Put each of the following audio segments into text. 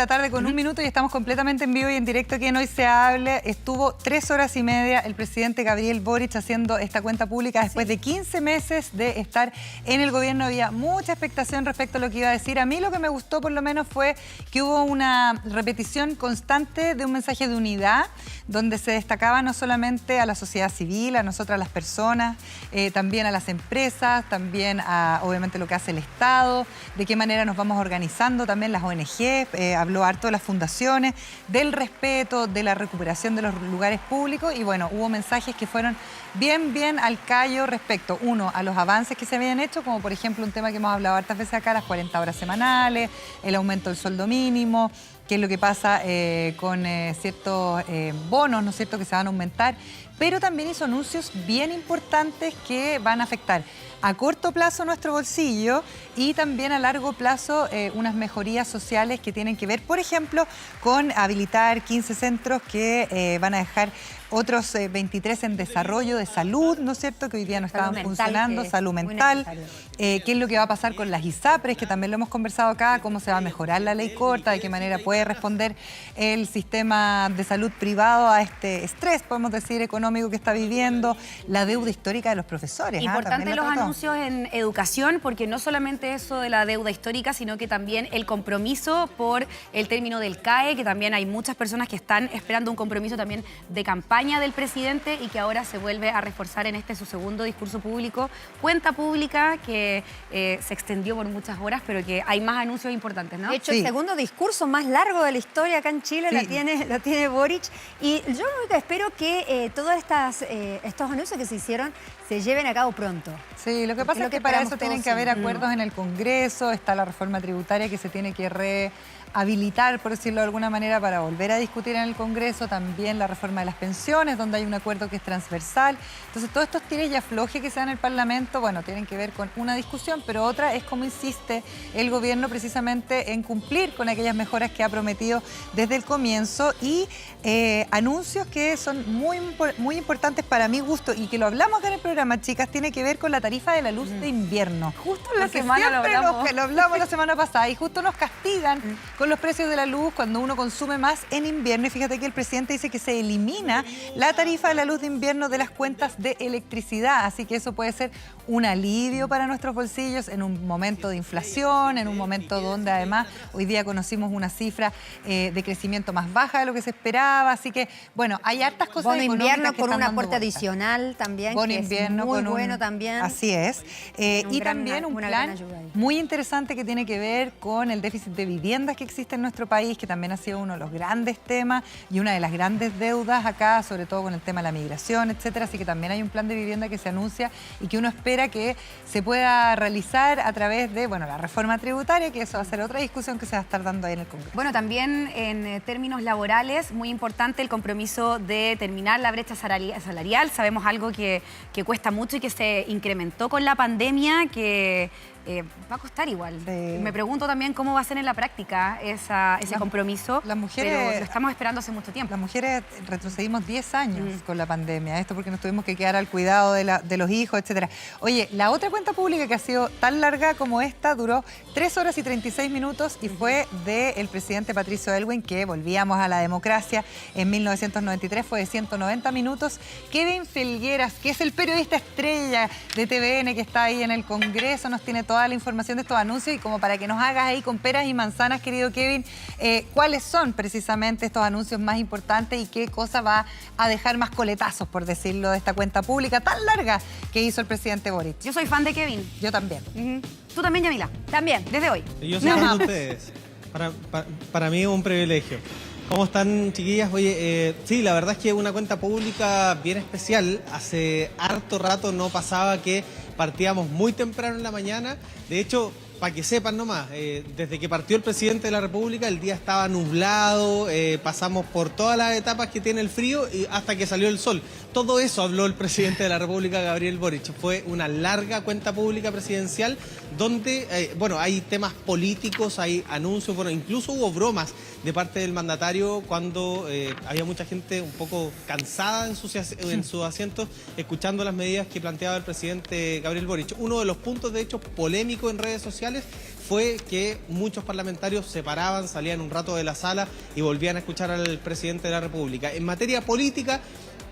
la tarde con 1 minuto y estamos completamente en vivo y en directo aquí en Hoy se Hable. Estuvo 3 horas y media el presidente Gabriel Boric haciendo esta cuenta pública después de 15 meses de estar en el gobierno. Había mucha expectación respecto a lo que iba a decir. A mí lo que me gustó por lo menos fue que hubo una repetición constante de un mensaje de unidad, donde se destacaba no solamente a la sociedad civil, a nosotras las personas, también a las empresas, también a obviamente lo que hace el Estado, de qué manera nos vamos organizando, también las ONG, habló harto de las fundaciones, del respeto, de la recuperación de los lugares públicos y bueno, hubo mensajes que fueron bien al callo respecto, uno, a los avances que se habían hecho, como por ejemplo un tema que hemos hablado hartas veces acá, las 40 horas semanales, el aumento del sueldo mínimo, qué es lo que pasa con ciertos bonos, ¿no es cierto?, que se van a aumentar, pero también hizo anuncios bien importantes que van a afectar a corto plazo nuestro bolsillo y también a largo plazo unas mejorías sociales que tienen que ver, por ejemplo, con habilitar 15 centros que van a dejar otros 23 en desarrollo de salud, ¿no es cierto?, que hoy día no estaban funcionando, salud mental, qué es lo que va a pasar con las ISAPRES, que también lo hemos conversado acá, cómo se va a mejorar la ley corta, de qué manera puede responder el sistema de salud privado a este estrés, podemos decir, económico que está viviendo, la deuda histórica de los profesores. Importante los anuncios en educación, porque no solamente eso de la deuda histórica, sino que también el compromiso por el término del CAE, que también hay muchas personas que están esperando un compromiso también de campaña del presidente y que ahora se vuelve a reforzar en su segundo discurso público, cuenta pública que se extendió por muchas horas, pero que hay más anuncios importantes, ¿no? De hecho, el segundo discurso más largo de la historia acá en Chile la tiene Boric. Y yo lo único que espero que todos estos anuncios que se hicieron se lleven a cabo pronto. Sí, lo que pasa es que para eso tienen que haber acuerdos en el Congreso, está la reforma tributaria que se tiene que rehabilitar, por decirlo de alguna manera, para volver a discutir en el Congreso, también la reforma de las pensiones, donde hay un acuerdo que es transversal. Entonces, todos estos tires y aflojes que se dan en el Parlamento, bueno, tienen que ver con una discusión, pero otra es cómo insiste el gobierno precisamente en cumplir con aquellas mejoras que ha prometido desde el comienzo y anuncios que son muy importantes para mi gusto y que lo hablamos acá en el programa, chicas, tiene que ver con la tarifa de la luz de invierno. Justo la semana lo hablamos la semana pasada y justo nos castigan con los precios de la luz cuando uno consume más en invierno. Y fíjate que el presidente dice que se elimina la tarifa de la luz de invierno de las cuentas de electricidad. Así que eso puede ser un alivio para nuestros bolsillos en un momento de inflación, en un momento donde además hoy día conocimos una cifra de crecimiento más baja de lo que se esperaba. Así que, bueno, hay hartas cosas bono económicas invierno que con un están aporte dando vuelta. adicional también, Bono que invierno es muy con bueno también. Así es. Y también un plan muy interesante que tiene que ver con el déficit de viviendas que existe en nuestro país, que también ha sido uno de los grandes temas y una de las grandes deudas acá, sobre todo con el tema de la migración, etcétera. Así que también hay un plan de vivienda que se anuncia y que uno espera que se pueda realizar a través de, bueno, la reforma tributaria, que eso va a ser otra discusión que se va a estar dando ahí en el Congreso. Bueno, también en términos laborales, muy importante el compromiso de terminar la brecha salarial. Sabemos algo que cuesta mucho y que se incrementó con la pandemia, que va a costar igual. Me pregunto también cómo va a ser en la práctica ese compromiso. Las mujeres, pero lo estamos esperando hace mucho tiempo. Las mujeres retrocedimos 10 años con la pandemia. Esto porque nos tuvimos que quedar al cuidado de los hijos, etcétera. Oye, la otra cuenta pública que ha sido tan larga como esta duró 3 horas y 36 minutos y fue del presidente Patricio Aylwin, que volvíamos a la democracia en 1993, fue de 190 minutos. Kevin Felgueras, que es el periodista estrella de TVN que está ahí en el Congreso, nos tiene toda la información de estos anuncios y como para que nos hagas ahí con peras y manzanas, querido Kevin, cuáles son precisamente estos anuncios más importantes y qué cosa va a dejar más coletazos, por decirlo, de esta cuenta pública tan larga que hizo el presidente Boric. Yo soy fan de Kevin. Yo también. Tú también, Yamila. También, desde hoy. Yo soy fan de ustedes. Para mí es un privilegio. ¿Cómo están, chiquillas? Oye, sí, la verdad es que es una cuenta pública bien especial. Hace harto rato no pasaba que partíamos muy temprano en la mañana. De hecho, para que sepan nomás, desde que partió el presidente de la República, el día estaba nublado, pasamos por todas las etapas que tiene el frío y hasta que salió el sol. Todo eso habló el presidente de la República, Gabriel Boric. Fue una larga cuenta pública presidencial donde, bueno, hay temas políticos, hay anuncios, bueno, incluso hubo bromas de parte del mandatario cuando había mucha gente un poco cansada en sus asientos escuchando las medidas que planteaba el presidente Gabriel Boric. Uno de los puntos, de hecho, polémicos en redes sociales fue que muchos parlamentarios se paraban, salían un rato de la sala y volvían a escuchar al presidente de la República. En materia política,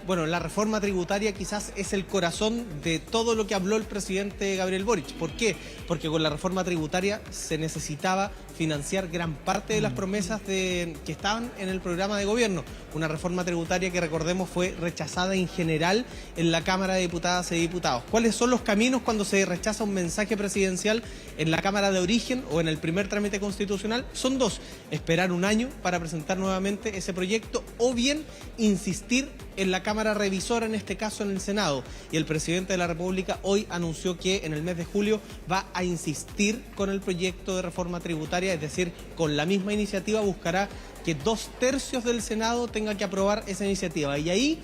bueno, la reforma tributaria quizás es el corazón de todo lo que habló el presidente Gabriel Boric. ¿Por qué? Porque con la reforma tributaria se necesitaba financiar gran parte de las promesas que estaban en el programa de gobierno. Una reforma tributaria que, recordemos, fue rechazada en general en la Cámara de Diputadas y Diputados. ¿Cuáles son los caminos cuando se rechaza un mensaje presidencial en la Cámara de origen o en el primer trámite constitucional? Son dos: esperar un año para presentar nuevamente ese proyecto, o bien insistir en la Cámara Revisora, en este caso en el Senado. Y el presidente de la República hoy anunció que en el mes de julio va a insistir con el proyecto de reforma tributaria, es decir, con la misma iniciativa buscará que 2/3 del Senado tenga que aprobar esa iniciativa. Y ahí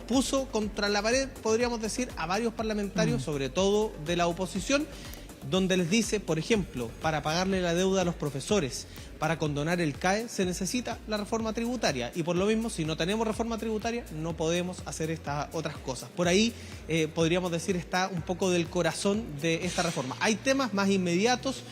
puso contra la pared, podríamos decir, a varios parlamentarios, sobre todo de la oposición, donde les dice, por ejemplo, para pagarle la deuda a los profesores, para condonar el CAE, se necesita la reforma tributaria. Y por lo mismo, si no tenemos reforma tributaria, no podemos hacer estas otras cosas. Por ahí, podríamos decir, está un poco del corazón de esta reforma. Hay temas más inmediatos,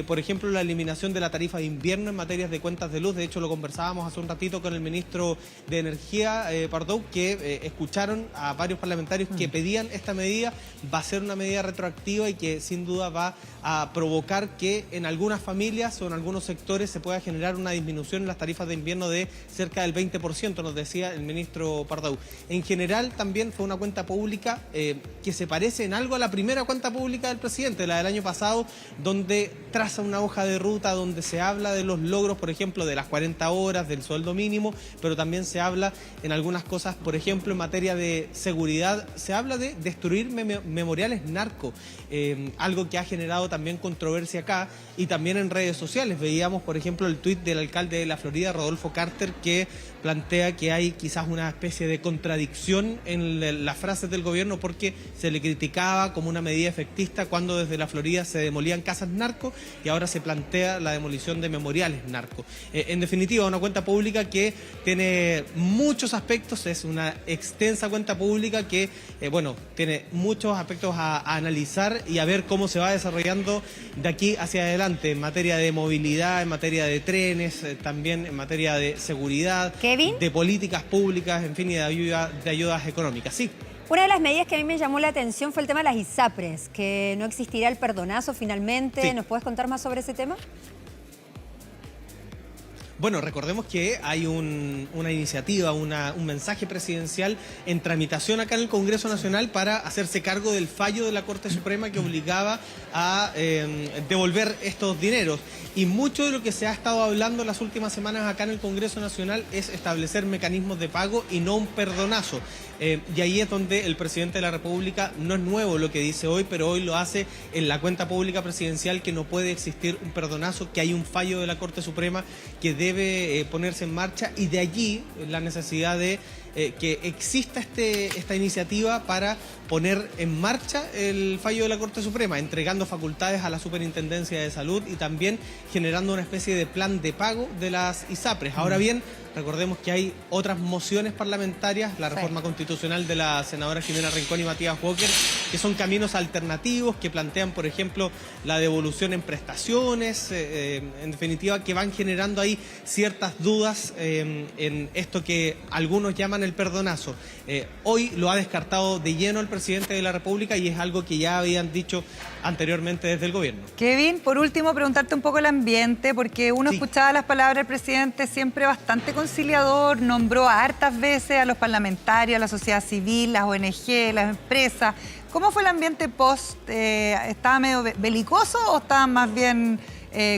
por ejemplo, la eliminación de la tarifa de invierno en materias de cuentas de luz. De hecho, lo conversábamos hace un ratito con el ministro de Energía, Pardoux, que escucharon a varios parlamentarios que pedían esta medida. Va a ser una medida retroactiva y que sin duda va a provocar que en algunas familias o en algunos sectores se pueda generar una disminución en las tarifas de invierno de cerca del 20%, nos decía el ministro Pardoux. En general, también fue una cuenta pública que se parece en algo a la primera cuenta pública del presidente, la del año pasado, donde traza una hoja de ruta donde se habla de los logros, por ejemplo, de las 40 horas, del sueldo mínimo, pero también se habla en algunas cosas, por ejemplo, en materia de seguridad, se habla de destruir memoriales narco, algo que ha generado también controversia acá y también en redes sociales. Veíamos, por ejemplo, el tuit del alcalde de la Florida, Rodolfo Carter, que plantea que hay quizás una especie de contradicción en las frases del gobierno porque se le criticaba como una medida efectista cuando desde la Florida se demolían casas narco y ahora se plantea la demolición de memoriales narco. En definitiva, una cuenta pública que tiene muchos aspectos, es una extensa cuenta pública que, bueno, tiene muchos aspectos a analizar y a ver cómo se va desarrollando de aquí hacia adelante en materia de movilidad, en materia de trenes, también en materia de seguridad, Kevin, de políticas públicas, en fin, y de ayudas económicas. Sí. una de las medidas que a mí me llamó la atención fue el tema de las ISAPRES, que no existirá el perdonazo finalmente. Sí. ¿Nos puedes contar más sobre ese tema? Bueno, recordemos que hay una iniciativa, un mensaje presidencial en tramitación acá en el Congreso Nacional para hacerse cargo del fallo de la Corte Suprema que obligaba a devolver estos dineros. Y mucho de lo que se ha estado hablando las últimas semanas acá en el Congreso Nacional es establecer mecanismos de pago y no un perdonazo. Y ahí es donde el presidente de la República, no es nuevo lo que dice hoy, pero hoy lo hace en la cuenta pública presidencial, que no puede existir un perdonazo, que hay un fallo de la Corte Suprema que debe ponerse en marcha, y de allí la necesidad de que exista esta iniciativa para poner en marcha el fallo de la Corte Suprema, entregando facultades a la Superintendencia de Salud y también generando una especie de plan de pago de las ISAPRES. Ahora bien, recordemos que hay otras mociones parlamentarias, la reforma constitucional de la senadora Jimena Rincón y Matías Walker, que son caminos alternativos, que plantean, por ejemplo, la devolución en prestaciones, en definitiva, que van generando ahí ciertas dudas en esto que algunos llaman el perdonazo. Hoy lo ha descartado de lleno el presidente de la República y es algo que ya habían dicho anteriormente desde el gobierno. Kevin, por último, preguntarte un poco el ambiente, porque uno escuchaba las palabras del presidente siempre bastante conciliador, nombró hartas veces a los parlamentarios, a la sociedad civil, las ONG, las empresas. ¿Cómo fue el ambiente post? ¿Estaba medio belicoso o estaban más bien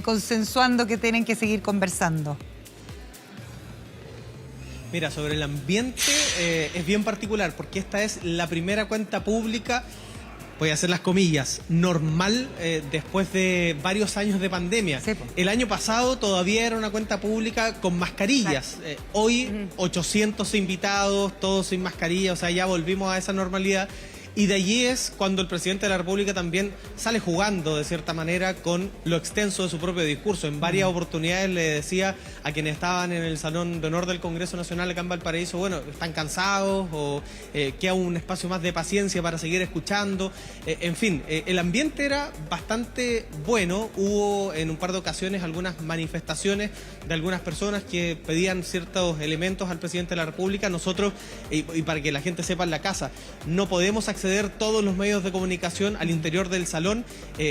consensuando que tienen que seguir conversando? Mira, sobre el ambiente es bien particular porque esta es la primera cuenta pública, voy a hacer las comillas, normal después de varios años de pandemia. Sí. El año pasado todavía era una cuenta pública con mascarillas. Hoy 800 invitados, todos sin mascarilla, o sea, ya volvimos a esa normalidad. Y de allí es cuando el presidente de la República también sale jugando de cierta manera con lo extenso de su propio discurso. En varias oportunidades le decía a quienes estaban en el Salón de Honor del Congreso Nacional acá en Valparaíso, bueno, están cansados o queda un espacio más de paciencia para seguir escuchando. En fin, el ambiente era bastante bueno. Hubo en un par de ocasiones algunas manifestaciones de algunas personas que pedían ciertos elementos al presidente de la República. Nosotros, y para que la gente sepa en la casa, no podemos acceder todos los medios de comunicación al interior del salón.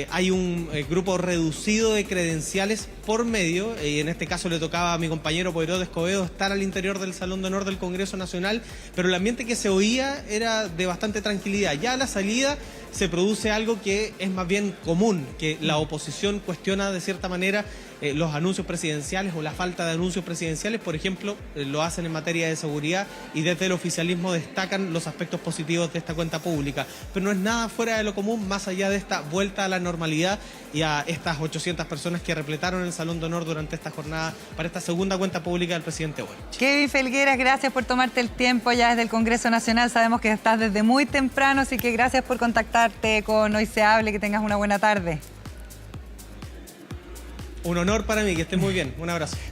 Hay un grupo reducido de credenciales por medio, y en este caso le tocaba a mi compañero Poirot Escobedo estar al interior del Salón de Honor del Congreso Nacional, pero el ambiente que se oía era de bastante tranquilidad. Ya a la salida se produce algo que es más bien común, que la oposición cuestiona de cierta manera los anuncios presidenciales o la falta de anuncios presidenciales. Por ejemplo, lo hacen en materia de seguridad y desde el oficialismo destacan los aspectos positivos de esta cuenta pública. Pero no es nada fuera de lo común, más allá de esta vuelta a la normalidad y a estas 800 personas que repletaron el Salón de Honor durante esta jornada para esta segunda cuenta pública del presidente Boric. Kevin Felgueras, gracias por tomarte el tiempo ya desde el Congreso Nacional. Sabemos que estás desde muy temprano, así que gracias por contactarte con Hoy Se Hable. Que tengas una buena tarde. Un honor para mí, que estés muy bien. Un abrazo.